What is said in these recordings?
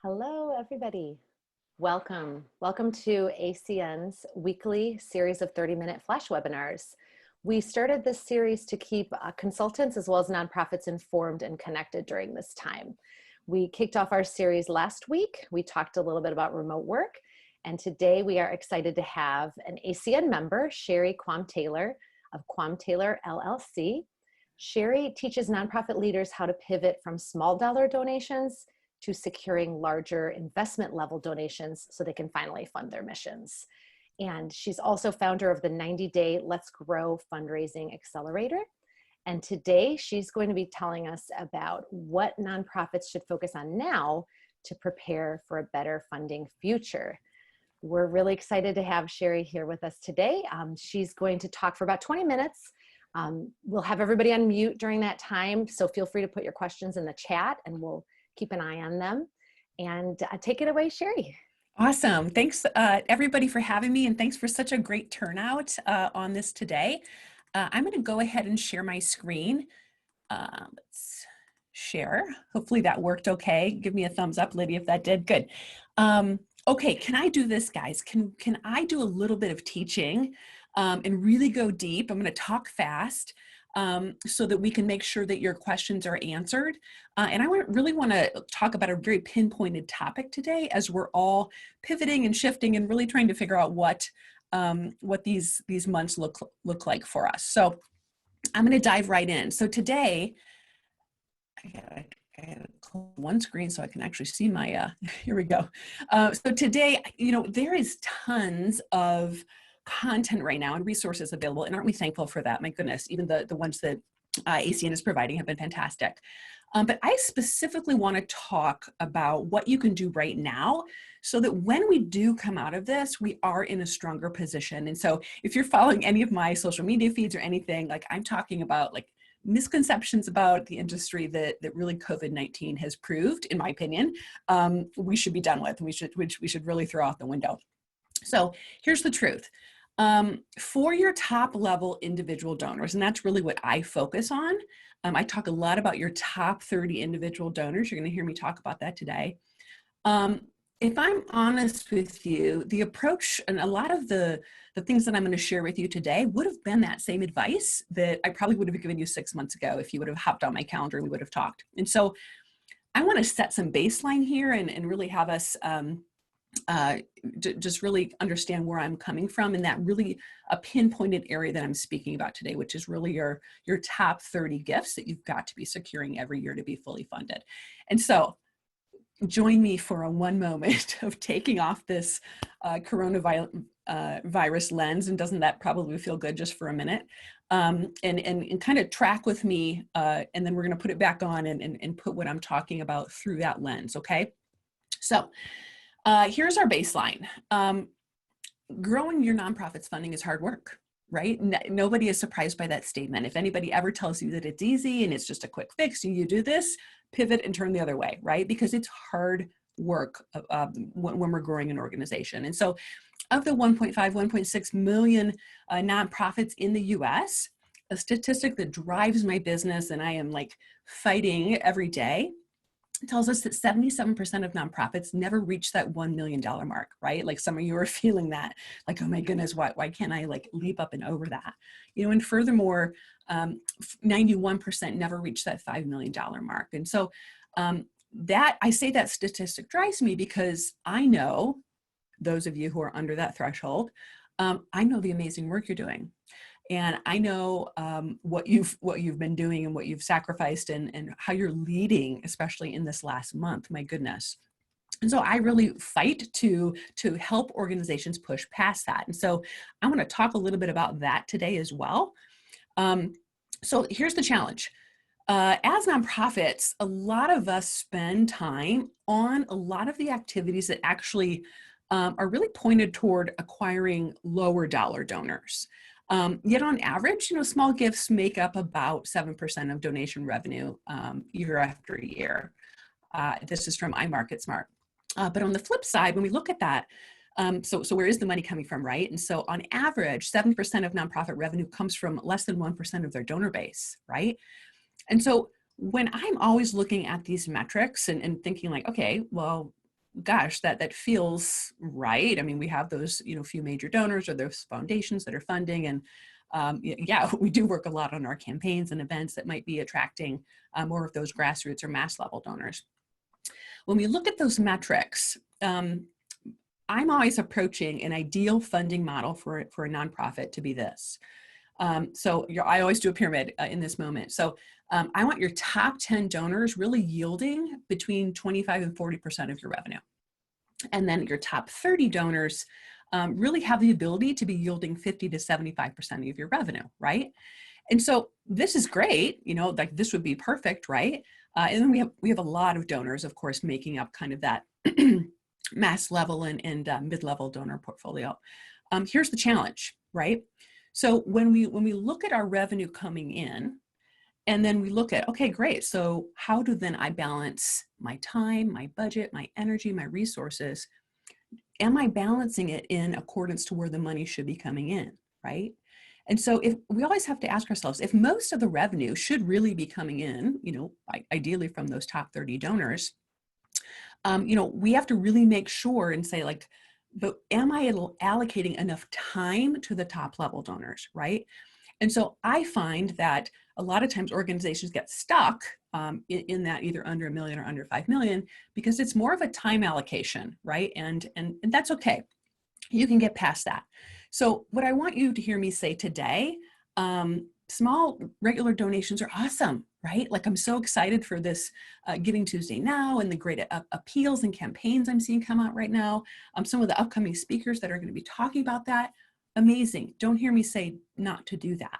Hello, everybody. Welcome. Welcome to ACN's weekly series of 30-minute flash webinars. We started this series to keep consultants as well as nonprofits informed and connected during this time. We kicked off our series last week. We talked a little bit about remote work, and today we are excited to have an ACN member, Sherry Quam Taylor of Quam Taylor LLC. Sherry teaches nonprofit leaders how to pivot from small dollar donations to securing larger investment level donations so they can finally fund their missions. And she's also founder of the 90-day Let's Grow Fundraising Accelerator. And today she's going to be telling us about what nonprofits should focus on now to prepare for a better funding future. We're really excited to have Sherry here with us today. She's going to talk for about 20 minutes. We'll have everybody on mute during that time, so feel free to put your questions in the chat and we'll keep an eye on them. And take it away, Sherry. Awesome. Thanks everybody for having me, and thanks for such a great turnout on this today. I'm going to go ahead and share my screen. Let's share. Hopefully that worked okay. Give me a thumbs up, Lydia, if that did. Good. Okay, can I do this, guys? Can I do a little bit of teaching and really go deep? I'm going to talk fast. So that we can make sure that your questions are answered. And I really want to talk about a very pinpointed topic today as we're all pivoting and shifting and really trying to figure out what these months look like for us. So I'm going to dive right in. So today, I gotta close one screen so I can actually see my, here we go. So today, there is tons of content right now and resources available, and aren't we thankful for that? My goodness, even the ones that ACN is providing have been fantastic. But I specifically want to talk about what you can do right now so that when we do come out of this, we are in a stronger position. And so if you're following any of my social media feeds or anything, like I'm talking about like misconceptions about the industry that really COVID-19 has proved, in my opinion, we should be done with, which we should really throw out the window. So here's the truth. For your top level individual donors, and that's really what I focus on. I talk a lot about your top 30 individual donors. You're going to hear me talk about that today. If I'm honest with you, the approach and a lot of the things that I'm going to share with you today would have been that same advice that I probably would have given you 6 months ago if you would have hopped on my calendar and we would have talked. And so I want to set some baseline here and really have us just really understand where I'm coming from in that really a pinpointed area that I'm speaking about today, which is really your top 30 gifts that you've got to be securing every year to be fully funded. And so join me for one moment of taking off this coronavirus lens, and doesn't that probably feel good just for a minute? And kind of track with me, and then we're going to put it back on and put what I'm talking about through that lens, okay? So here's our baseline. Growing your nonprofit's funding is hard work, right? Nobody is surprised by that statement. If anybody ever tells you that it's easy and it's just a quick fix, you do this, pivot and turn the other way, right? Because it's hard work when we're growing an organization. And so of the 1.5, 1.6 million nonprofits in the US, a statistic that drives my business and I am like fighting every day, tells us that 77% of nonprofits never reach that $1 million mark, right? Like some of you are feeling that, like, oh my goodness, why can't I like leap up and over that? And furthermore, 91% never reach that $5 million mark. And so that, I say that statistic drives me because I know those of you who are under that threshold, I know the amazing work you're doing. And I know what you've been doing and what you've sacrificed and how you're leading, especially in this last month, my goodness. And so I really fight to help organizations push past that. And so I want to talk a little bit about that today as well. So here's the challenge. As nonprofits, a lot of us spend time on a lot of the activities that actually are really pointed toward acquiring lower dollar donors. Yet on average, small gifts make up about 7% of donation revenue year after year. This is from iMarketSmart. But on the flip side, when we look at that, So where is the money coming from, right? And so on average, 7% of nonprofit revenue comes from less than 1% of their donor base, right? And so when I'm always looking at these metrics and thinking like, okay, well, gosh, that feels right. I mean, we have those, few major donors or those foundations that are funding. And yeah, we do work a lot on our campaigns and events that might be attracting more of those grassroots or mass level donors. When we look at those metrics, I'm always approaching an ideal funding model for a nonprofit to be this. I always do a pyramid in this moment. So I want your top 10 donors really yielding between 25 and 40% of your revenue. And then your top 30 donors really have the ability to be yielding 50 to 75% of your revenue, right? And so this is great, like this would be perfect, right? And then we have a lot of donors, of course, making up kind of that mass level and mid-level donor portfolio. Here's the challenge, right? So when we look at our revenue coming in, and then we look at, okay, great. So how do then I balance my time, my budget, my energy, my resources? Am I balancing it in accordance to where the money should be coming in, right? And so if we always have to ask ourselves, if most of the revenue should really be coming in, ideally from those top 30 donors, we have to really make sure and say like, but am I allocating enough time to the top level donors, right? And so I find that a lot of times organizations get stuck in that either under $1 million or under 5 million because it's more of a time allocation, right? And that's okay. You can get past that. So what I want you to hear me say today, small regular donations are awesome, right? Like I'm so excited for this Giving Tuesday Now and the great appeals and campaigns I'm seeing come out right now. Some of the upcoming speakers that are going to be talking about that. Amazing. Don't hear me say not to do that.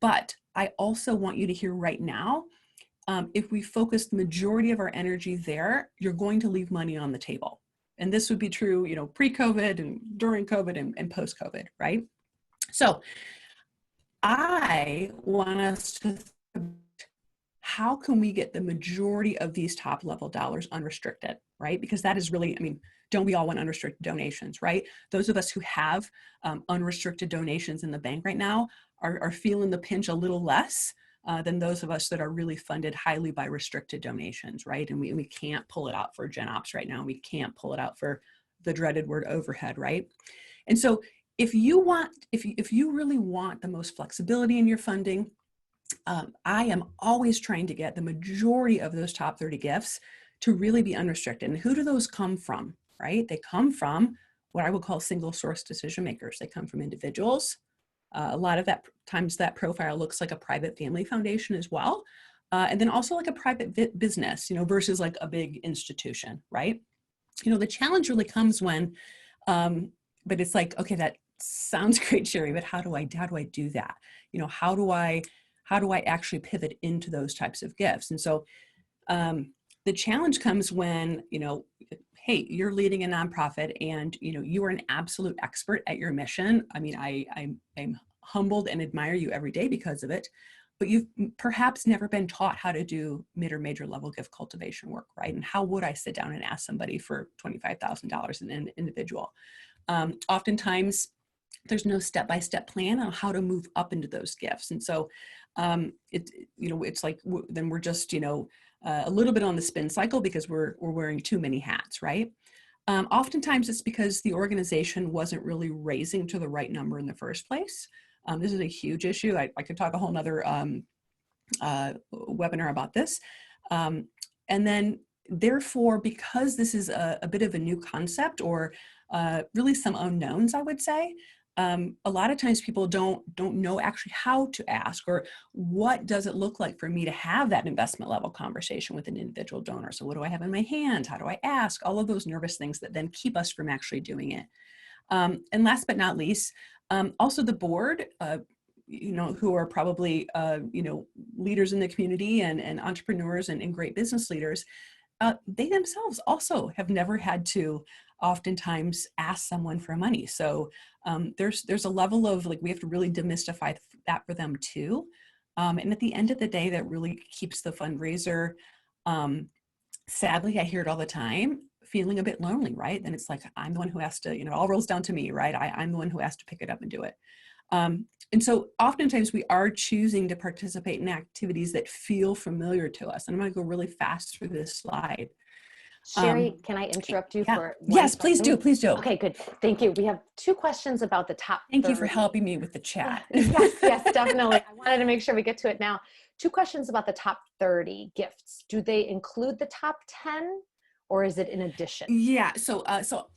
But I also want you to hear right now, if we focus the majority of our energy there, you're going to leave money on the table. And this would be true, pre-COVID and during COVID and post-COVID, right? So I want us to think about how can we get the majority of these top level dollars unrestricted, right? Because that is really, don't we all want unrestricted donations, right? Those of us who have unrestricted donations in the bank right now are feeling the pinch a little less than those of us that are really funded highly by restricted donations, right? And we can't pull it out for Gen Ops right now. We can't pull it out for the dreaded word overhead, right? And so if you really want the most flexibility in your funding, I am always trying to get the majority of those top 30 gifts to really be unrestricted. And who do those come from, right? They come from what I would call single source decision makers. They come from individuals. A lot of that times that profile looks like a private family foundation as well. And then also like a private business, versus like a big institution, right? The challenge really comes when, but it's like, okay, that sounds great, Sherry, but how do I do that? How do I actually pivot into those types of gifts? And so the challenge comes when, hey, you're leading a nonprofit and, you are an absolute expert at your mission. I'm humbled and admire you every day because of it, but you've perhaps never been taught how to do mid or major level gift cultivation work, right? And how would I sit down and ask somebody for $25,000 an individual? Oftentimes, there's no step-by-step plan on how to move up into those gifts. And so it's like, then we're just, a little bit on the spin cycle because we're wearing too many hats, right? Oftentimes it's because the organization wasn't really raising to the right number in the first place. This is a huge issue. I could talk a whole nother webinar about this. And then therefore, because this is a bit of a new concept or really some unknowns, I would say, a lot of times people don't know actually how to ask or what does it look like for me to have that investment level conversation with an individual donor. So what do I have in my hand? How do I ask? All of those nervous things that then keep us from actually doing it. And last but not least, also the board, who are probably, leaders in the community and entrepreneurs and great business leaders, they themselves also have never had to oftentimes ask someone for money. So there's a level of like, we have to really demystify that for them too. And at the end of the day, that really keeps the fundraiser, sadly, I hear it all the time, feeling a bit lonely, right? Then it's like, I'm the one who has to, it all rolls down to me, right? I'm the one who has to pick it up and do it. And so oftentimes we are choosing to participate in activities that feel familiar to us. And I'm going to go really fast through this slide. Sherry, can I interrupt you Yeah. for 1 Yes, please second? do. Please do. Okay, good. Thank you. We have 2 questions about the top Thank 30. you for helping me with the chat. Yes, yes, definitely. I wanted to make sure we get to it now. 2 questions about the top 30 gifts. Do they include the top 10 or is it in addition? Yeah. So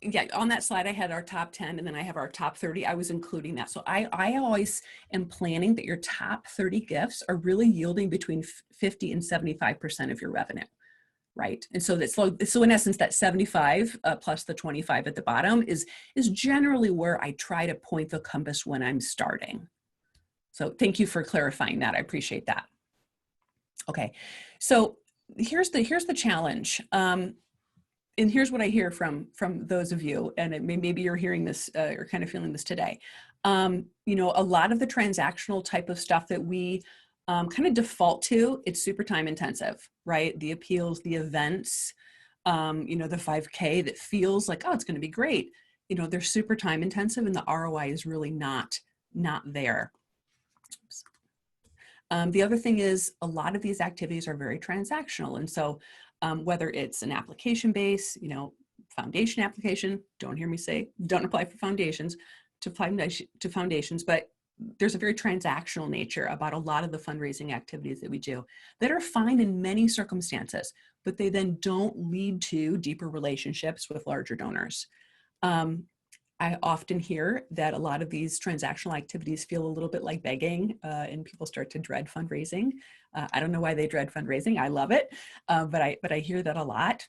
yeah, on that slide, I had our top 10 and then I have our top 30. I was including that. So I always am planning that your top 30 gifts are really yielding between 50 and 75% of your revenue. Right. And so so in essence, that 75 plus the 25 at the bottom is generally where I try to point the compass when I'm starting. So thank you for clarifying that. I appreciate that. Okay. So here's the challenge. And here's what I hear from those of you, and maybe you're hearing this or kind of feeling this today. A lot of the transactional type of stuff that we kind of default to, it's super time intensive, right? The appeals, the events, the 5K that feels like, oh, it's going to be great. They're super time intensive and the ROI is really not there. The other thing is a lot of these activities are very transactional. And so whether it's an application base, foundation application, don't hear me say, don't apply for foundations, to foundations, but there's a very transactional nature about a lot of the fundraising activities that we do that are fine in many circumstances, but they then don't lead to deeper relationships with larger donors. I often hear that a lot of these transactional activities feel a little bit like begging and people start to dread fundraising. I don't know why they dread fundraising. I love it, but I hear that a lot.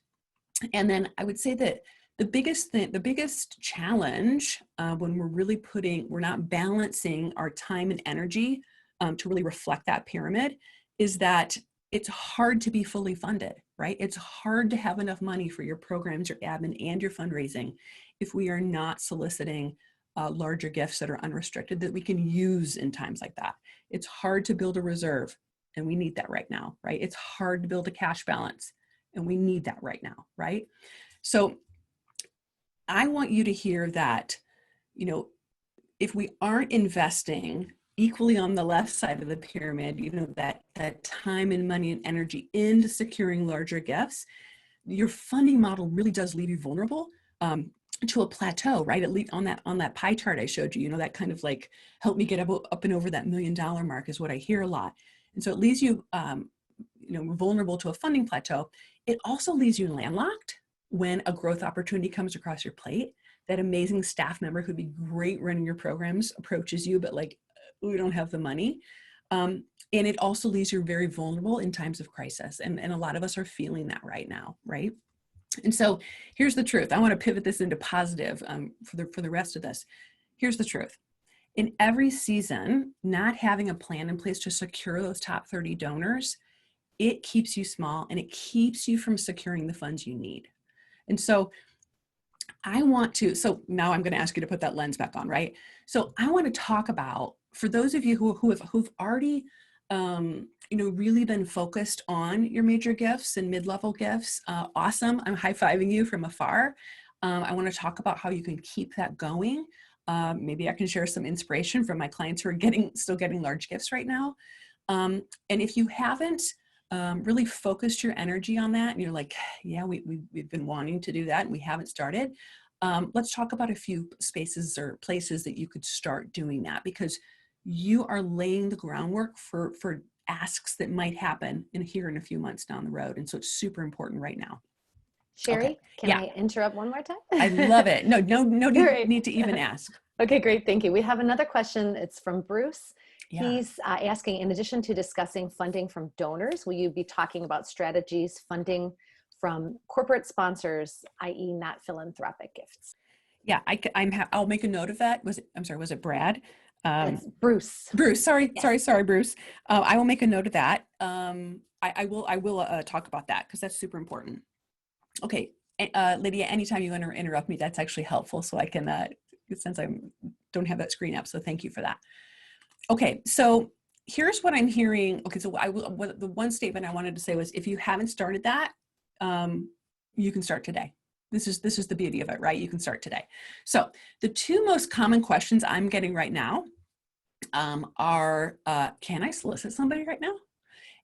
And then I would say that the biggest challenge when we're not balancing our time and energy to really reflect that pyramid is that it's hard to be fully funded, right? It's hard to have enough money for your programs, your admin, and your fundraising if we are not soliciting larger gifts that are unrestricted that we can use in times like that. It's hard to build a reserve, and we need that right now, right? It's hard to build a cash balance, and we need that right now, right? So I want you to hear that, if we aren't investing equally on the left side of the pyramid, that time and money and energy into securing larger gifts, your funding model really does leave you vulnerable to a plateau, right? At least on that pie chart I showed you, that kind of like help me get up and over that $1 million mark is what I hear a lot. And so it leaves you, vulnerable to a funding plateau. It also leaves you landlocked when a growth opportunity comes across your plate. That amazing staff member who'd be great running your programs approaches you, but like, we don't have the money. And it also leaves you very vulnerable in times of crisis. And a lot of us are feeling that right now, right? And so here's the truth. I want to pivot this into positive for the rest of this. Here's the truth. In every season, not having a plan in place to secure those top 30 donors, it keeps you small and it keeps you from securing the funds you need. And so so now I'm going to ask you to put that lens back on, right? So I want to talk about, for those of you who've already, really been focused on your major gifts and mid-level gifts, awesome. I'm high-fiving you from afar. I want to talk about how you can keep that going. Maybe I can share some inspiration from my clients who are still getting large gifts right now. And if you haven't really focused your energy on that and you're like, yeah, we've been wanting to do that and we haven't started, let's talk about a few spaces or places that you could start doing that, because you are laying the groundwork for asks that might happen here in a few months down the road. And so it's super important right now. Sherry, Okay. can I interrupt one more time? I love it. No need to even ask. Okay, great. Thank you. We have another question. It's from Bruce. Yeah. He's asking, in addition to discussing funding from donors, will you be talking about strategies funding from corporate sponsors, i.e. not philanthropic gifts? Yeah, I'll make a note of that. Was it Brad? It's Bruce. Bruce, sorry, Yes. sorry, Bruce. I will make a note of that. I will talk about that because that's super important. Okay, Lydia, anytime you want to interrupt me, that's actually helpful, so I can, since I don't have that screen up, so thank you for that. Okay, so here's what I'm hearing. Okay, so the one statement I wanted to say was, if you haven't started that, you can start today. This is the beauty of it, right? You can start today. So the two most common questions I'm getting right now are, can I solicit somebody right now?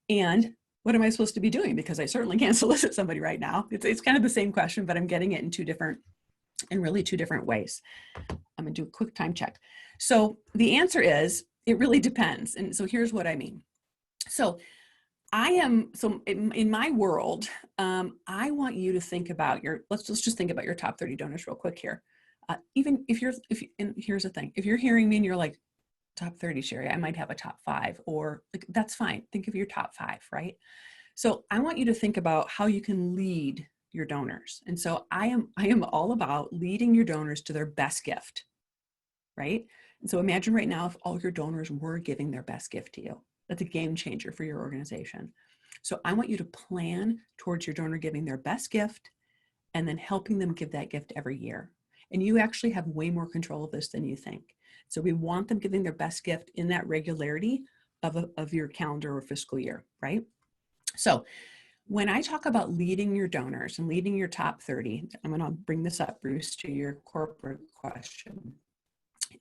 And what am I supposed to be doing? Because I certainly can't solicit somebody right now. It's kind of the same question, but I'm getting it in really two different ways. I'm gonna do a quick time check. So the answer is, it really depends. And so here's what I mean. So in my world, I want you to think about let's just think about your top 30 donors real quick here. Even and here's the thing, if you're hearing me and you're like, top 30, Sherry, I might have a top 5, or like, that's fine. Think of your top 5, right? So I want you to think about how you can lead your donors. And so I am all about leading your donors to their best gift, right? And so imagine right now if all your donors were giving their best gift to you. That's a game changer for your organization. So I want you to plan towards your donor giving their best gift and then helping them give that gift every year. And you actually have way more control of this than you think. So we want them giving their best gift in that regularity of your calendar or fiscal year, right? So when I talk about leading your donors and leading your top 30, I'm going to bring this up, Bruce, to your corporate question.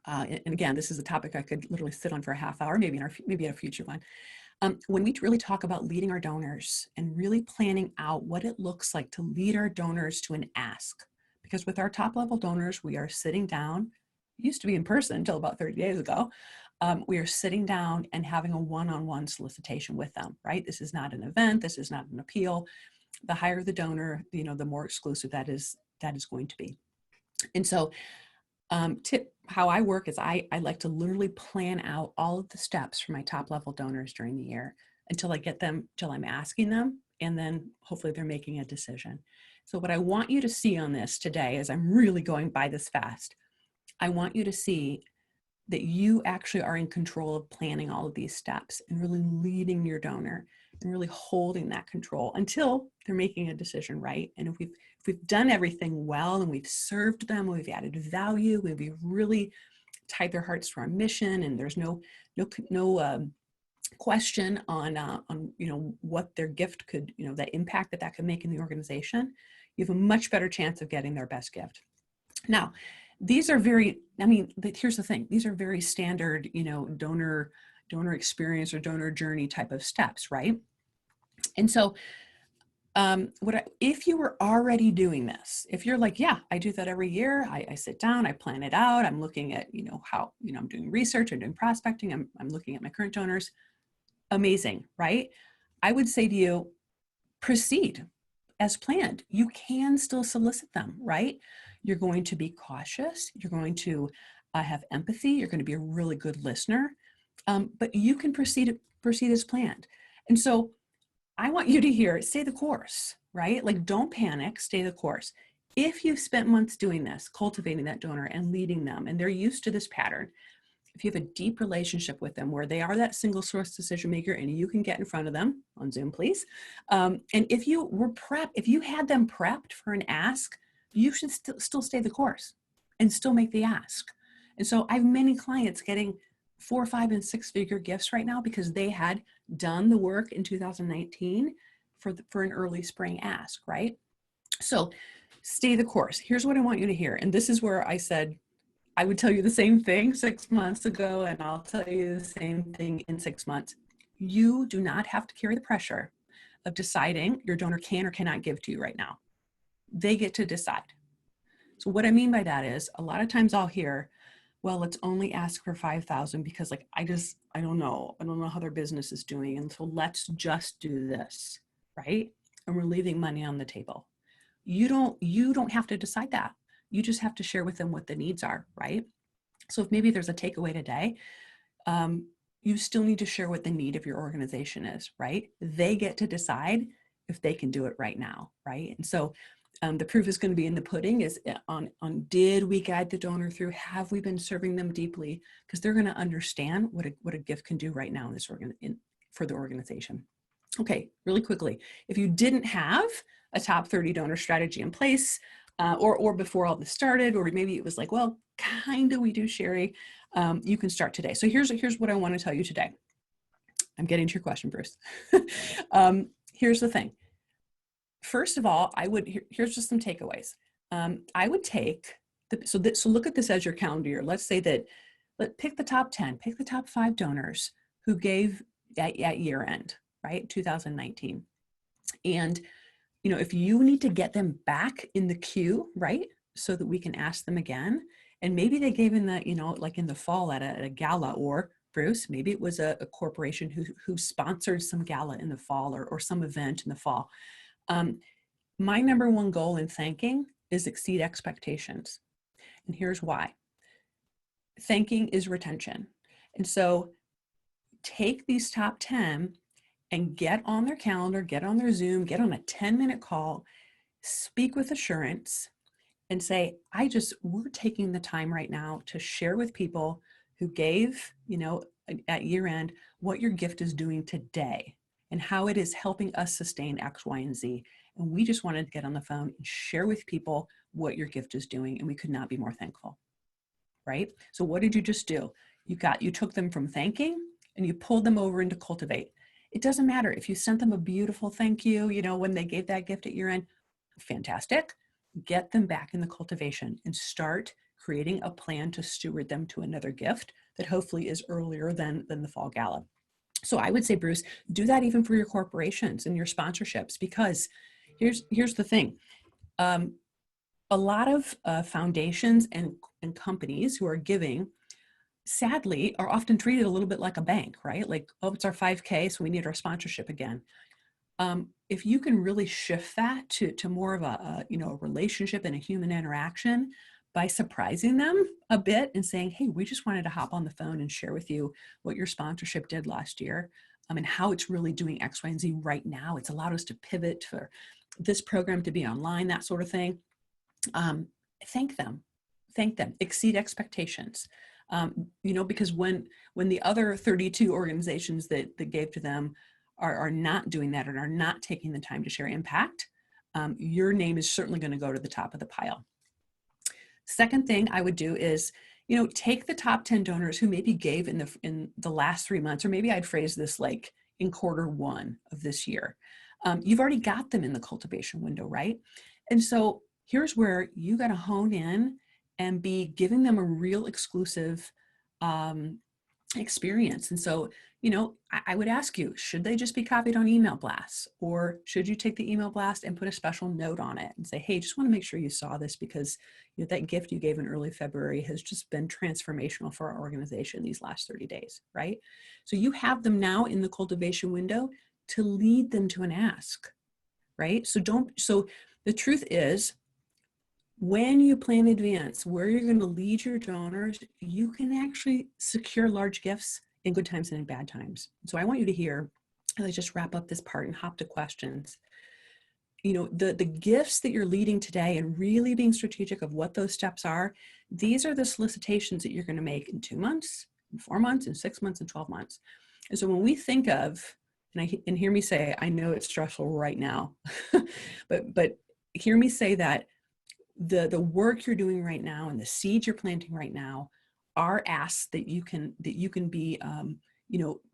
And again, this is a topic I could literally sit on for a half hour, maybe at a future one. When we really talk about leading our donors and really planning out what it looks like to lead our donors to an ask, because with our top level donors, we are sitting down, used to be in person until about 30 days ago. We are sitting down and having a one-on-one solicitation with them, right? This is not an event. This is not an appeal. The higher the donor, the more exclusive that is going to be. And so how I work is I like to literally plan out all of the steps for my top level donors during the year until I'm asking them, and then hopefully they're making a decision. So what I want you to see on this today, as I'm really going by this fast, I want you to see that you actually are in control of planning all of these steps and really leading your donor and really holding that control until they're making a decision, right? And if we've done everything well and we've served them, we've added value, we've really tied their hearts to our mission, and there's no question on what their gift could, the impact that could make in the organization, you have a much better chance of getting their best gift. Now, these are here's the thing, these are very standard, donor experience or donor journey type of steps, right? And so if you were already doing this, if you're like, yeah, I do that every year, I sit down, I plan it out, I'm looking at, how, I'm doing research, I'm doing prospecting, I'm looking at my current donors, amazing, right? I would say to you, proceed as planned. You can still solicit them, right? You're going to be cautious. You're going to have empathy. You're going to be a really good listener, but you can proceed as planned. And so I want you to stay the course, right? Like, don't panic, stay the course. If you've spent months doing this, cultivating that donor and leading them, and they're used to this pattern, if you have a deep relationship with them where they are that single source decision maker and you can get in front of them on Zoom, please. And if you had them prepped for an ask, you should still stay the course and still make the ask. And so I have many clients getting 4, 5, and 6-figure gifts right now because they had done the work in 2019 for an early spring ask, right? So stay the course. Here's what I want you to hear. And this is where I said, I would tell you the same thing 6 months ago, and I'll tell you the same thing in 6 months. You do not have to carry the pressure of deciding your donor can or cannot give to you right now. They get to decide. So what I mean by that is, a lot of times I'll hear, well, let's only ask for 5,000 because I don't know how their business is doing. And so let's just do this, right? And we're leaving money on the table. You don't have to decide that. You just have to share with them what the needs are, right? So if maybe there's a takeaway today, you still need to share what the need of your organization is, right? They get to decide if they can do it right now, right? And so the proof is going to be in the pudding, is on did we guide the donor through? Have we been serving them deeply? Because they're going to understand what a gift can do right now for the organization. Okay, really quickly, if you didn't have a top 30 donor strategy in place, or before all this started, or maybe it was like, well, kind of we do, Sherry, you can start today. So here's what I want to tell you today. I'm getting to your question, Bruce. Here's the thing. First of all, here's just some takeaways. I would take, so look at this as your calendar year. Let's say that, pick the top 10, pick the top 5 donors who gave at year end, right? 2019. And, if you need to get them back in the queue, right? So that we can ask them again. And maybe they gave in the, like in the fall at a gala, or Bruce, maybe it was a corporation who sponsored some gala in the fall, or some event in the fall. My number one goal in thanking is exceed expectations. And here's why. Thanking is retention. And so take these top 10 and get on their calendar, get on their Zoom, get on a 10-minute call, speak with assurance, and say, we're taking the time right now to share with people who gave, at year end, what your gift is doing today and how it is helping us sustain X, Y, and Z. And we just wanted to get on the phone and share with people what your gift is doing. And we could not be more thankful, right? So what did you just do? You took them from thanking and you pulled them over into cultivate. It doesn't matter if you sent them a beautiful thank you, when they gave that gift at year end, fantastic. Get them back in the cultivation and start creating a plan to steward them to another gift that hopefully is earlier than the fall gala. So I would say, Bruce, do that even for your corporations and your sponsorships, because here's the thing. A lot of foundations and companies who are giving, sadly, are often treated a little bit like a bank, right? Like, oh, it's our 5K, so we need our sponsorship again. If you can really shift that to more of a relationship and a human interaction by surprising them a bit and saying, hey, we just wanted to hop on the phone and share with you what your sponsorship did last year, and how it's really doing X, Y, and Z right now. It's allowed us to pivot for this program to be online, that sort of thing. Thank them, exceed expectations. Because when the other 32 organizations that gave to them are not doing that and are not taking the time to share impact, your name is certainly going to go to the top of the pile. Second thing I would do is, take the top 10 donors who maybe gave in the last 3 months, or maybe I'd phrase this like in Q1 of this year. You've already got them in the cultivation window, right? And so here's where you got to hone in and be giving them a real exclusive experience. And so, I would ask you, should they just be copied on email blasts, or should you take the email blast and put a special note on it and say, hey, just want to make sure you saw this because that gift you gave in early February has just been transformational for our organization these last 30 days, right? So you have them now in the cultivation window to lead them to an ask, right? So the truth is, when you plan in advance where you're going to lead your donors, you can actually secure large gifts in good times and in bad times. So I want you to hear, and let's just wrap up this part and hop to questions. The gifts that you're leading today, and really being strategic of what those steps are, these are the solicitations that you're going to make in 2 months, in 4 months, in 6 months, and 12 months. And so when we think of, and hear me say, I know it's stressful right now, but hear me say that the work you're doing right now and the seeds you're planting right now are asks that you can be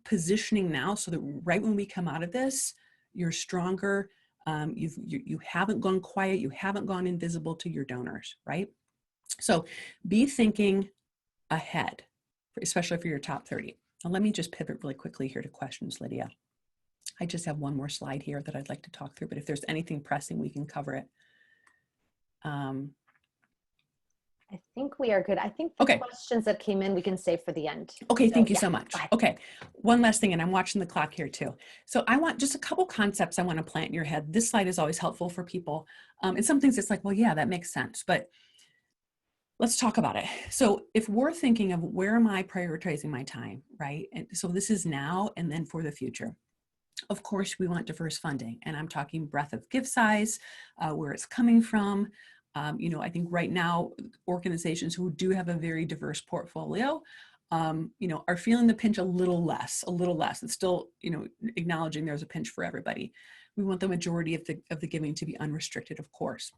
positioning now, so that right when we come out of this, you're stronger. You haven't gone quiet, you haven't gone invisible to your donors, right? So be thinking ahead, especially for your top 30. Now let me just pivot really quickly here to questions, Lydia. I just have one more slide here that I'd like to talk through, but if there's anything pressing, we can cover it. I think we are good. I think the questions that came in, we can save for the end. Okay, thank you so much. Okay, one last thing, and I'm watching the clock here too. So I want just a couple concepts I want to plant in your head. This slide is always helpful for people. And some things it's like, well, yeah, that makes sense, but let's talk about it. So if we're thinking of where am I prioritizing my time, right? And so this is now and then for the future. Of course, we want diverse funding, and I'm talking breadth of gift size, where it's coming from. I think right now, organizations who do have a very diverse portfolio, are feeling the pinch a little less. It's still, acknowledging there's a pinch for everybody. We want the majority of the giving to be unrestricted, of course.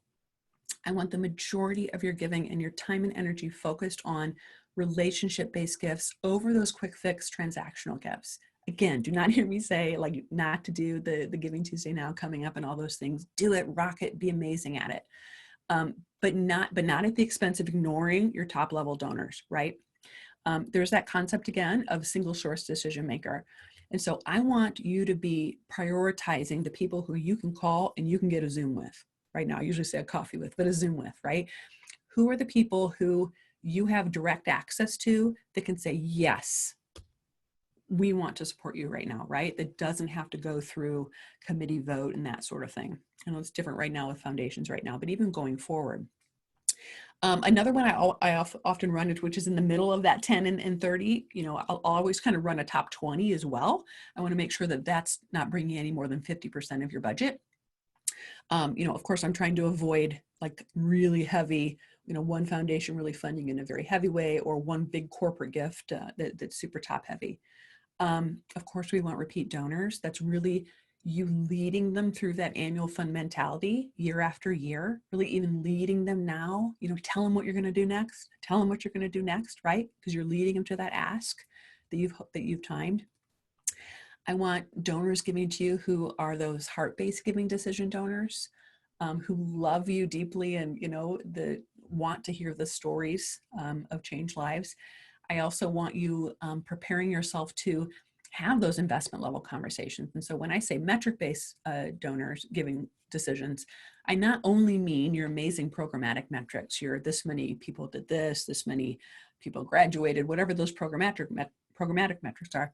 I want the majority of your giving and your time and energy focused on relationship-based gifts over those quick fix transactional gifts. Again, do not hear me say like not to do the Giving Tuesday Now coming up and all those things. Do it, rock it, be amazing at it. but not at the expense of ignoring your top level donors, right? There's that concept again of single source decision maker. And so I want you to be prioritizing the people who you can call and you can get a Zoom with. Right now, I usually say a coffee with, but a Zoom with, right? Who are the people who you have direct access to that can say, yes, we want to support you right now, right? That doesn't have to go through committee vote and that sort of thing. I know it's different right now with foundations right now, but even going forward. Another one I often run, which is in the middle of that 10 and 30, I'll always kind of run a top 20 as well. I want to make sure that that's not bringing any more than 50% of your budget. Of course, I'm trying to avoid like really heavy, one foundation really funding in a very heavy way, or one big corporate gift that's super top heavy. Of course, we want repeat donors. That's really you leading them through that annual fund mentality year after year, really even leading them now, tell them what you're going to do next, tell them what you're going to do next, right? Because you're leading them to that ask that you've timed. I want donors giving to you who are those heart-based giving decision donors, who love you deeply and, want to hear the stories of changed lives. I also want you preparing yourself to have those investment level conversations. And so when I say metric-based donors giving decisions, I not only mean your amazing programmatic metrics, your this many people did this many people graduated, whatever those programmatic metrics are.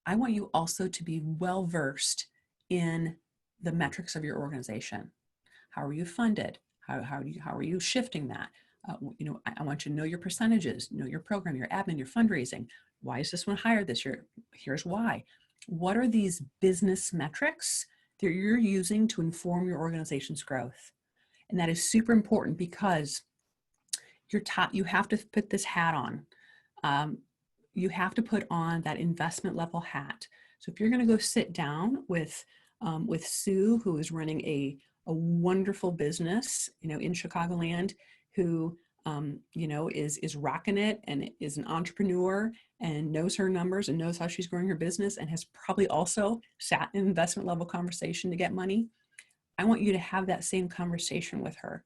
I want you also to be well-versed in the metrics of your organization. How are you funded? How are you shifting that? I want you to know your percentages, know your program, your admin, your fundraising. Why is this one higher this year? Here's why. What are these business metrics that you're using to inform your organization's growth? And that is super important because you have to put this hat on. You have to put on that investment level hat. So if you're going to go sit down with Sue, who is running a wonderful business, in Chicagoland, who, is rocking it and is an entrepreneur and knows her numbers and knows how she's growing her business and has probably also sat in investment level conversation to get money. I want you to have that same conversation with her.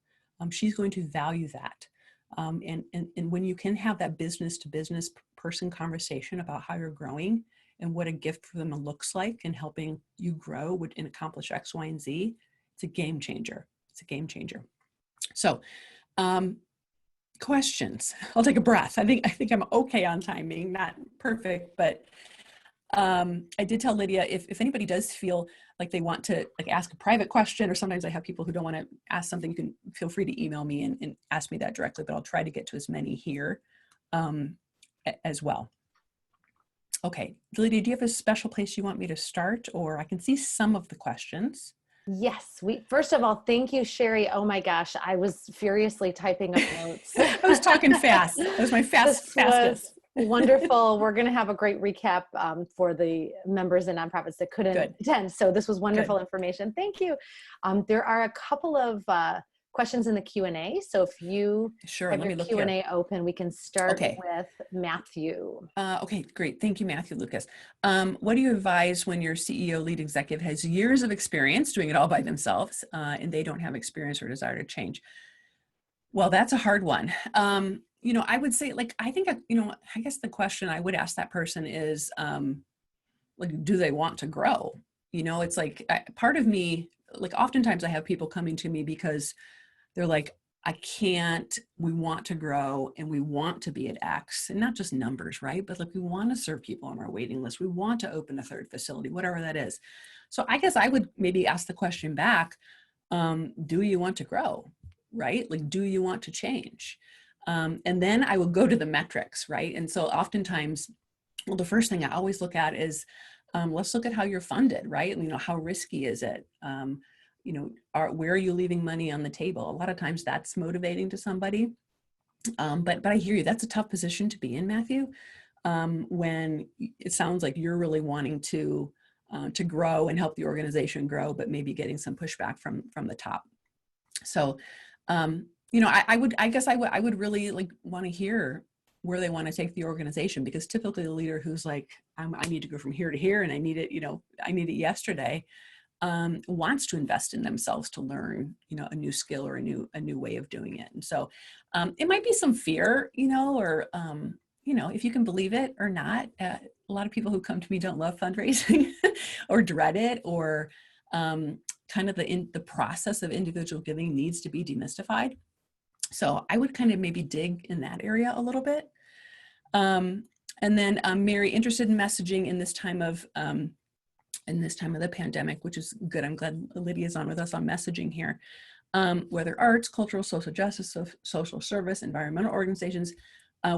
She's going to value that. And when you can have that business to business person conversation about how you're growing and what a gift for them looks like in helping you grow and accomplish X, Y, and Z, it's a game changer. It's a game changer. So, questions. I'll take a breath. I think I'm okay on timing, not perfect, but I did tell Lydia if anybody does feel like they want to ask a private question, or sometimes I have people who don't want to ask something, you can feel free to email me and ask me that directly, but I'll try to get to as many here as well. Okay, Lydia, do you have a special place you want me to start, or I can see some of the questions? Yes. First of all, thank you, Sherry. Oh my gosh, I was furiously typing up notes. I was talking fast. That was my fastest. Was wonderful. We're going to have a great recap for the members and nonprofits that couldn't attend. So this was wonderful information. Thank you. There are a couple of questions in the Q&A. So if you have your Q&A open, we can start with Matthew. Okay, great. Thank you, Matthew Lucas. What do you advise when your CEO lead executive has years of experience doing it all by themselves and they don't have experience or desire to change? Well, that's a hard one. I would say, I think, I guess the question I would ask that person is, do they want to grow? It's part of me, oftentimes I have people coming to me because they're like, we want to grow and we want to be at X, and not just numbers, right? But we want to serve people on our waiting list. We want to open a third facility, whatever that is. So I guess I would maybe ask the question back, do you want to grow, right? Do you want to change? And then I will go to the metrics, right? And so oftentimes, the first thing I always look at is, let's look at how you're funded, right? How risky is it? Where are you leaving money on the table? A lot of times that's motivating to somebody. But I hear you, that's a tough position to be in, Matthew, when it sounds like you're really wanting to grow and help the organization grow, but maybe getting some pushback from the top. So, I would really want to hear where they want to take the organization, because typically the leader who's I need to go from here to here and I need it, I need it yesterday. wants to invest in themselves to learn, a new skill or a new way of doing it. And so it might be some fear, or, if you can believe it or not. A lot of people who come to me don't love fundraising or dread it, or kind of the process of individual giving needs to be demystified. So I would kind of maybe dig in that area a little bit. And then Mary, interested in messaging in this time of the pandemic, which is good. I'm glad Lydia's on with us on messaging here. Whether arts, cultural, social justice, social service, environmental organizations,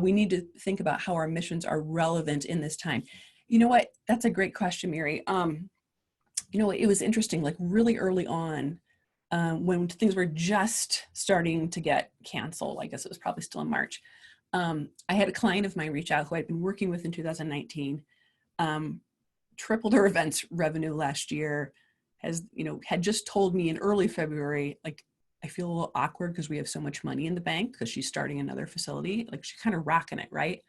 we need to think about how our missions are relevant in this time. You know what? That's a great question, Mary. It was interesting, like really early on, when things were just starting to get canceled. I guess it was probably still in March. I had a client of mine reach out who I'd been working with in 2019, tripled her events revenue last year, had just told me in early February, like, I feel a little awkward because we have so much money in the bank because she's starting another facility. Like, she's kind of rocking it, right?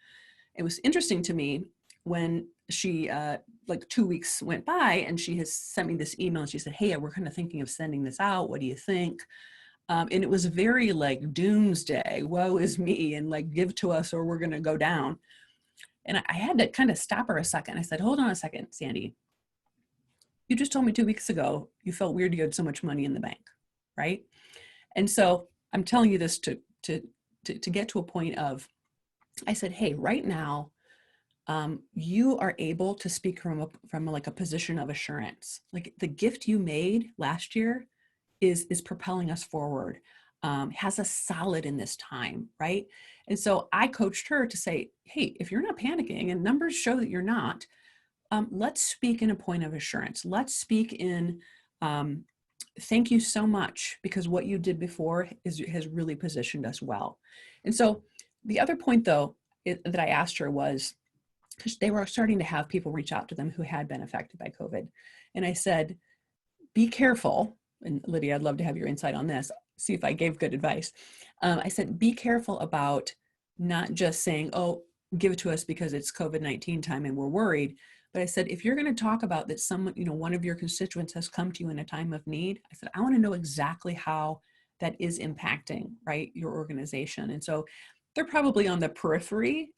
It was interesting to me when she, like 2 weeks went by and she has sent me this email and she said, hey, we're kind of thinking of sending this out. What do you think? And it was very like doomsday, woe is me, and like give to us or we're going to go down. And I had to kind of stop her a second. I said, hold on a second, Sandy. You just told me 2 weeks ago you felt weird you had so much money in the bank, right? And so I'm telling you this to get to a point of, I said, hey, right now, you are able to speak from like a position of assurance. Like the gift you made last year is propelling us forward, has us solid in this time, right? And so I coached her to say, hey, if you're not panicking and numbers show that you're not, let's speak in a point of assurance. Let's speak in, thank you so much, because what you did before has really positioned us well. And so the other point though, that I asked her was, because they were starting to have people reach out to them who had been affected by COVID. And I said, be careful. And Lydia, I'd love to have your insight on this. See if I gave good advice. I said, be careful about not just saying, oh, give it to us because it's COVID-19 time and we're worried. But I said, if you're going to talk about that someone, one of your constituents has come to you in a time of need, I said, I want to know exactly how that is impacting, right, your organization. And so they're probably on the periphery,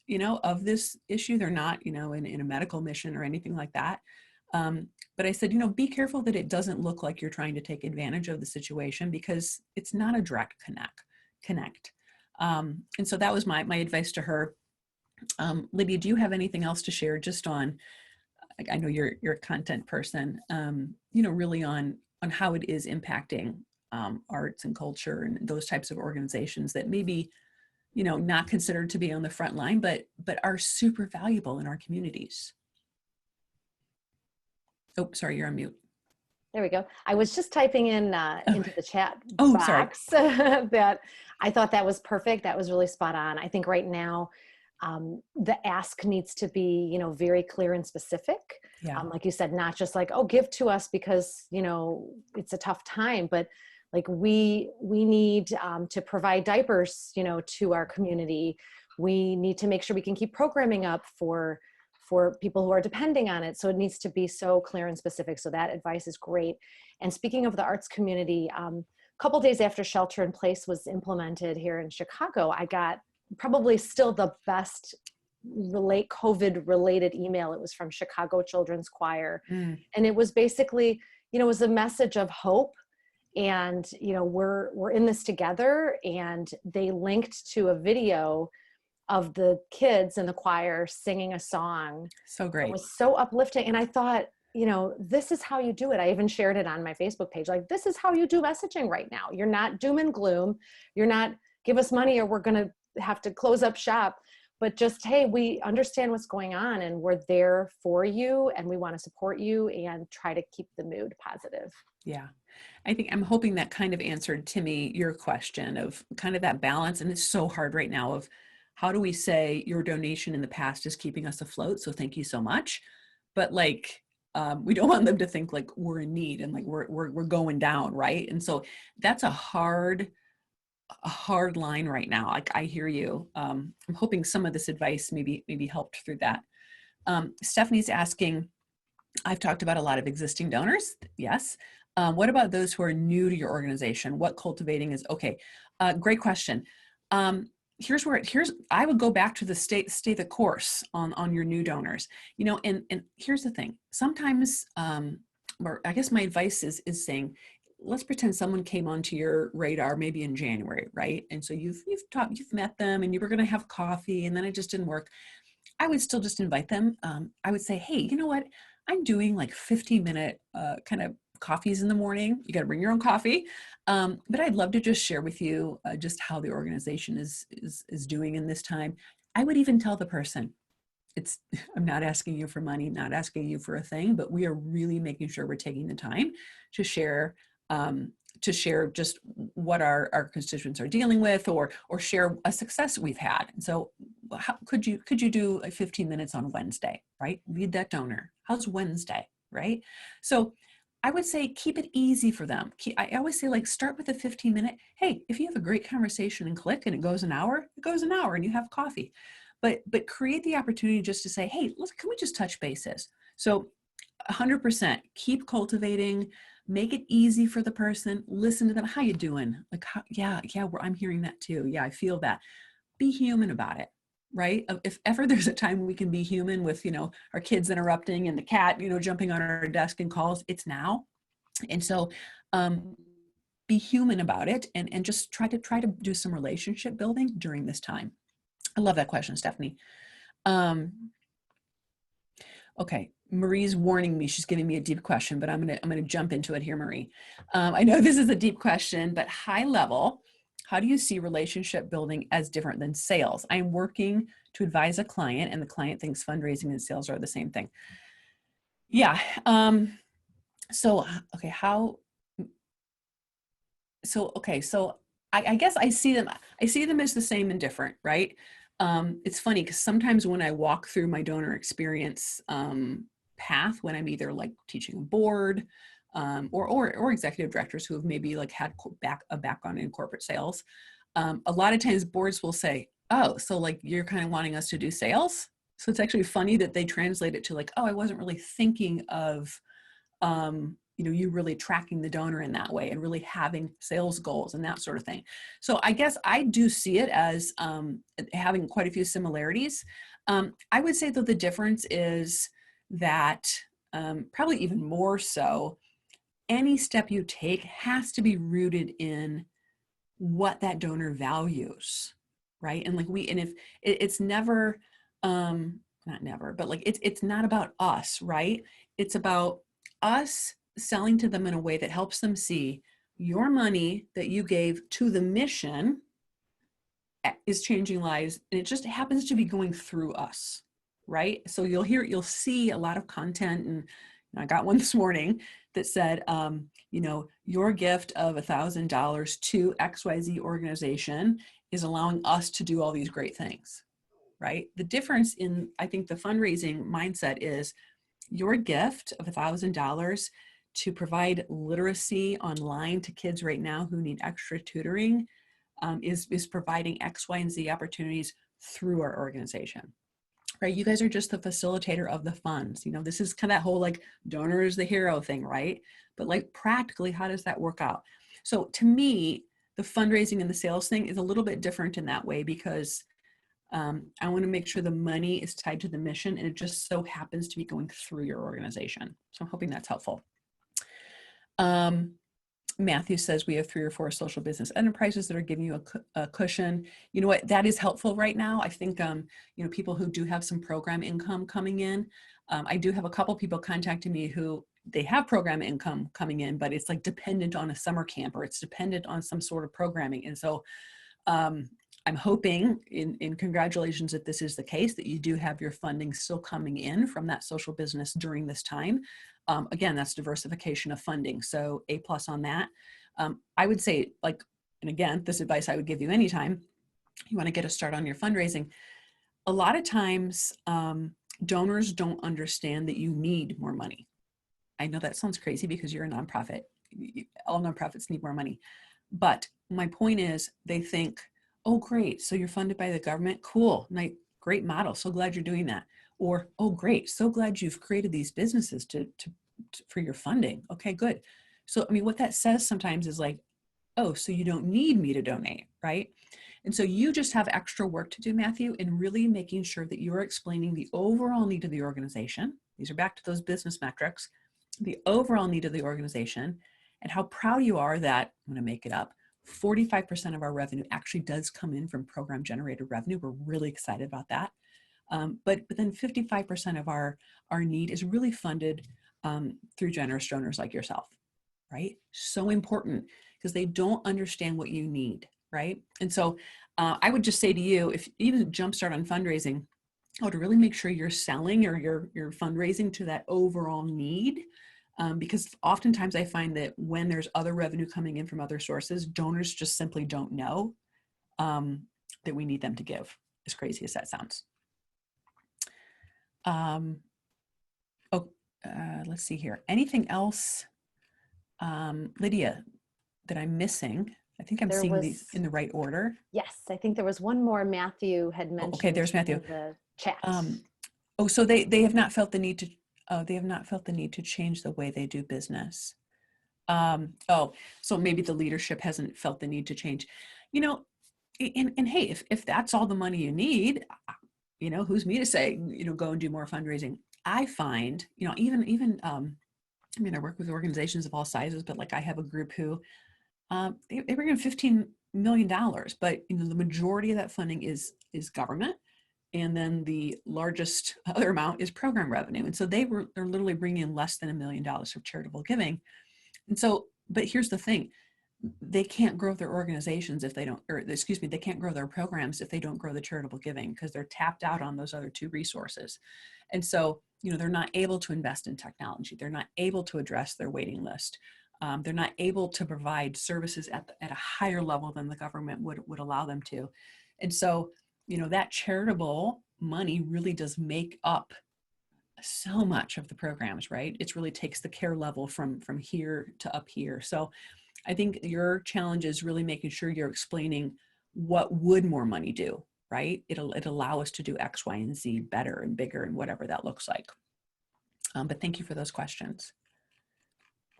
of this issue. They're not, in a medical mission or anything like that. But I said, be careful that it doesn't look like you're trying to take advantage of the situation, because it's not a direct connect. And so that was my advice to her. Lydia, do you have anything else to share just on, I know you're a content person, really on how it is impacting arts and culture and those types of organizations that maybe, not considered to be on the front line, but are super valuable in our communities. Oh, sorry, you're on mute. There we go. I was just typing in into the chat box that I thought that was perfect. That was really spot on. I think right now the ask needs to be, very clear and specific. Yeah. Like you said, not just like, oh, give to us because, it's a tough time, but like we need to provide diapers, to our community. We need to make sure we can keep programming up for people who are depending on it. So it needs to be so clear and specific. So that advice is great. And speaking of the arts community, a couple days after shelter in place was implemented here in Chicago, I got probably still the best COVID related email. It was from Chicago Children's Choir. And it was basically, it was a message of hope. And, we're in this together. And they linked to a video of the kids in the choir singing a song. So great. It was so uplifting. And I thought, this is how you do it. I even shared it on my Facebook page. Like, this is how you do messaging right now. You're not doom and gloom. You're not give us money or we're going to have to close up shop, but just, hey, we understand what's going on and we're there for you and we want to support you and try to keep the mood positive. Yeah. I'm hoping that kind of answered, Timmy, your question of kind of that balance. And it's so hard right now of, how do we say your donation in the past is keeping us afloat? So thank you so much. But like, we don't want them to think like we're in need and like we're going down, right? And so that's a hard line right now. Like, I hear you. I'm hoping some of this advice maybe helped through that. Stephanie's asking, I've talked about a lot of existing donors. Yes. What about those who are new to your organization? What cultivating is? Okay. Great question. Um, here's I would go back to the stay the course on your new donors. And here's the thing. Sometimes, or I guess my advice is saying, let's pretend someone came onto your radar maybe in January, right? And so you've met them, and you were going to have coffee, and then it just didn't work. I would still just invite them. I would say, hey, you know what? I'm doing like 15-minute kind of coffees in the morning. You got to bring your own coffee. But I'd love to just share with you just how the organization is doing in this time. I would even tell the person, it's I'm not asking you for money, not asking you for a thing, but we are really making sure we're taking the time to share um, just what our constituents are dealing with, or share a success we've had. And so how could you do like 15 minutes on Wednesday, right? Lead that donor. How's Wednesday, right? So I would say keep it easy for them. I always say, like, start with a 15-minute. Hey, if you have a great conversation and click and it goes an hour, it goes an hour and you have coffee. But create the opportunity just to say, hey, can we just touch bases? So 100% keep cultivating, make it easy for the person, listen to them. How you doing? Like, yeah, I'm hearing that too. Yeah, I feel that. Be human about it, right? If ever there's a time we can be human with, our kids interrupting and the cat, jumping on our desk and calls, it's now. And so, be human about it, and just try to do some relationship building during this time. I love that question, Stephanie. Okay, Marie's warning me. She's giving me a deep question, but I'm gonna jump into it here, Marie. I know this is a deep question, but high level, how do you see relationship building as different than sales? I'm working to advise a client, and the client thinks fundraising and sales are the same thing. Yeah. So okay, so I guess I see them as the same and different, right? It's funny because sometimes when I walk through my donor experience path, when I'm either like teaching a board or executive directors who have maybe like had a background in corporate sales, a lot of times boards will say, oh, so like you're kind of wanting us to do sales. So it's actually funny that they translate it to like, oh, I wasn't really thinking of you really tracking the donor in that way and really having sales goals and that sort of thing. So I guess I do see it as having quite a few similarities. I would say that the difference is that probably even more so, any step you take has to be rooted in what that donor values, right? And like and if it's never, not never, but like it's not about us, right? It's about us selling to them in a way that helps them see your money that you gave to the mission is changing lives, and it just happens to be going through us, right? So you'll see a lot of content, and I got one this morning that said, your gift of $1,000 to XYZ organization is allowing us to do all these great things, right? The difference in, I think, the fundraising mindset is your gift of $1,000 to provide literacy online to kids right now who need extra tutoring is providing X, Y, and Z opportunities through our organization, right? You guys are just the facilitator of the funds. This is kind of that whole like donor is the hero thing, right? But like practically, how does that work out? So to me, the fundraising and the sales thing is a little bit different in that way because I want to make sure the money is tied to the mission, and it just so happens to be going through your organization. So I'm hoping that's helpful. Matthew says we have 3 or 4 social business enterprises that are giving you a cushion. You know what? That is helpful right now. I think, people who do have some program income coming in. I do have a couple people contacting me who they have program income coming in, but it's like dependent on a summer camp or it's dependent on some sort of programming. And so I'm hoping in congratulations if this is the case, that you do have your funding still coming in from that social business during this time. Again, that's diversification of funding. So A+ on that. I would say, like, and again, this advice I would give you anytime you want to get a start on your fundraising. A lot of times donors don't understand that you need more money. I know that sounds crazy because you're a nonprofit. All nonprofits need more money. But my point is they think, oh, great. So you're funded by the government. Cool. Great model. So glad you're doing that. Or, oh, great, so glad you've created these businesses for your funding. Okay, good. So, I mean, what that says sometimes is like, oh, so you don't need me to donate, right? And so you just have extra work to do, Matthew, in really making sure that you're explaining the overall need of the organization. These are back to those business metrics, the overall need of the organization, and how proud you are that, I'm going to make it up, 45% of our revenue actually does come in from program generated revenue. We're really excited about that. But then 55% of our need is really funded through generous donors like yourself, right? So important because they don't understand what you need, right? And so I would just say to you, if even jumpstart on fundraising, to really make sure you're selling or you're fundraising to that overall need. Because oftentimes I find that when there's other revenue coming in from other sources, donors just simply don't know that we need them to give, as crazy as that sounds. Let's see here. Anything else, Lydia, that I'm missing? I think I'm seeing these in the right order. Yes, I think there was one more Matthew had mentioned. Okay, there's Matthew. In the chat. So they have not felt the need to. They have not felt the need to change the way they do business. So maybe the leadership hasn't felt the need to change. You know, and hey, if that's all the money you need, you know, who's me to say, you know, go and do more fundraising. I find, you know, even I mean, I work with organizations of all sizes, but like I have a group who they bring in $15 million, but you know, the majority of that funding is government. And then the largest other amount is program revenue. And so they're literally bringing in less than $1 million of charitable giving. And so, but here's the thing, they can't grow their organizations if they don't, or excuse me, they can't grow their programs if they don't grow the charitable giving because they're tapped out on those other two resources. And so, you know, they're not able to invest in technology. They're not able to address their waiting list. They're not able to provide services at a higher level than the government would allow them to. And so, you know, that charitable money really does make up so much of the programs, right? It really takes the care level from here to up here. So I think your challenge is really making sure you're explaining what would more money do, right? It'll allow us to do X, Y, and Z better and bigger and whatever that looks like. But thank you for those questions.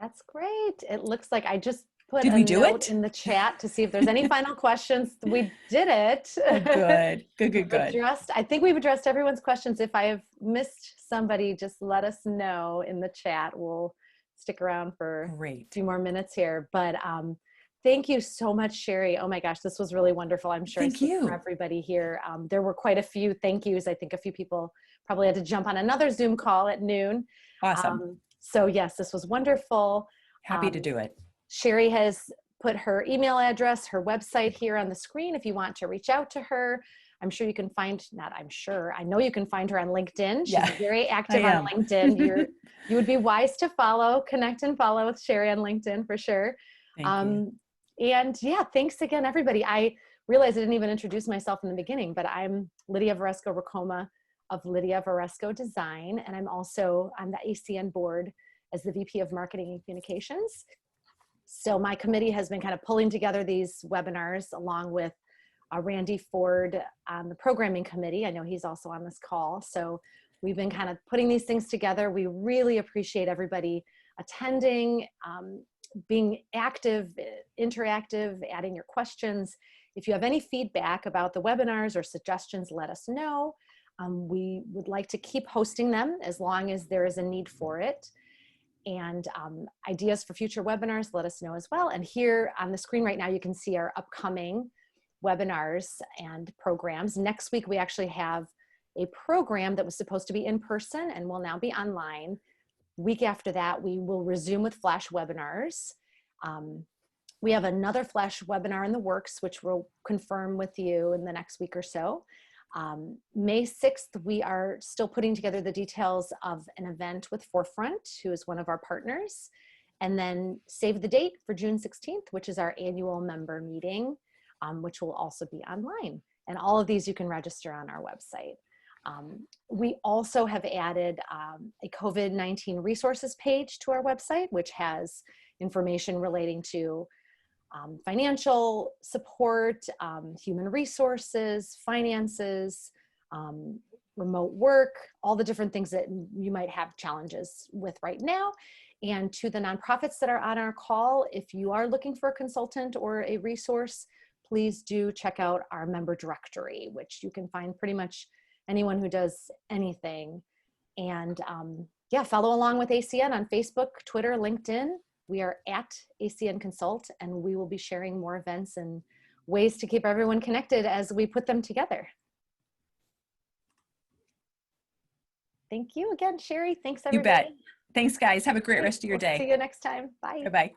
That's great. It looks like I just put Did a we do note it? in the chat to see if there's any final questions. We did it. Oh, good. I think we've addressed everyone's questions. If I have missed somebody, just let us know in the chat. We'll stick around for a few more minutes here. But thank you so much, Sherry. Oh my gosh, this was really wonderful. I'm sure for everybody here. There were quite a few thank yous. I think a few people probably had to jump on another Zoom call at noon. Awesome. So yes, this was wonderful. Happy to do it. Sherry has put her email address, her website here on the screen if you want to reach out to her. I'm sure you can find, I know you can find her on LinkedIn. She's very active on LinkedIn. You would be wise to connect and follow with Sherry on LinkedIn for sure. Thank you. And yeah, thanks again, everybody. I realized I didn't even introduce myself in the beginning, but I'm Lydia Varesco-Racoma of Lydia Varesco Design. And I'm also on the ACN board as the VP of Marketing and Communications. So my committee has been kind of pulling together these webinars along with Randy Ford on the programming committee. I know he's also on this call. So we've been kind of putting these things together. We really appreciate everybody attending, being active, interactive, adding your questions. If you have any feedback about the webinars or suggestions, let us know. We would like to keep hosting them as long as there is a need for it. And ideas for future webinars, let us know as well. And here on the screen right now, you can see our upcoming webinars and programs. Next week, we actually have a program that was supposed to be in person and will now be online. Week after that, we will resume with flash webinars. We have another flash webinar in the works, which we'll confirm with you in the next week or so. May 6th, we are still putting together the details of an event with Forefront, who is one of our partners. And then save the date for June 16th, which is our annual member meeting, which will also be online. And all of these you can register on our website. We also have added a COVID-19 resources page to our website, which has information relating to financial support, human resources, finances, remote work, all the different things that you might have challenges with right now. And to the nonprofits that are on our call, if you are looking for a consultant or a resource, please do check out our member directory, which you can find pretty much anyone who does anything. And yeah, follow along with ACN on Facebook, Twitter, LinkedIn. We are at ACN Consult, and we will be sharing more events and ways to keep everyone connected as we put them together. Thank you again, Sherry. Thanks, everybody. You bet. Thanks, guys. Have a great rest of your We'll day. see you next time. Bye. Bye-bye.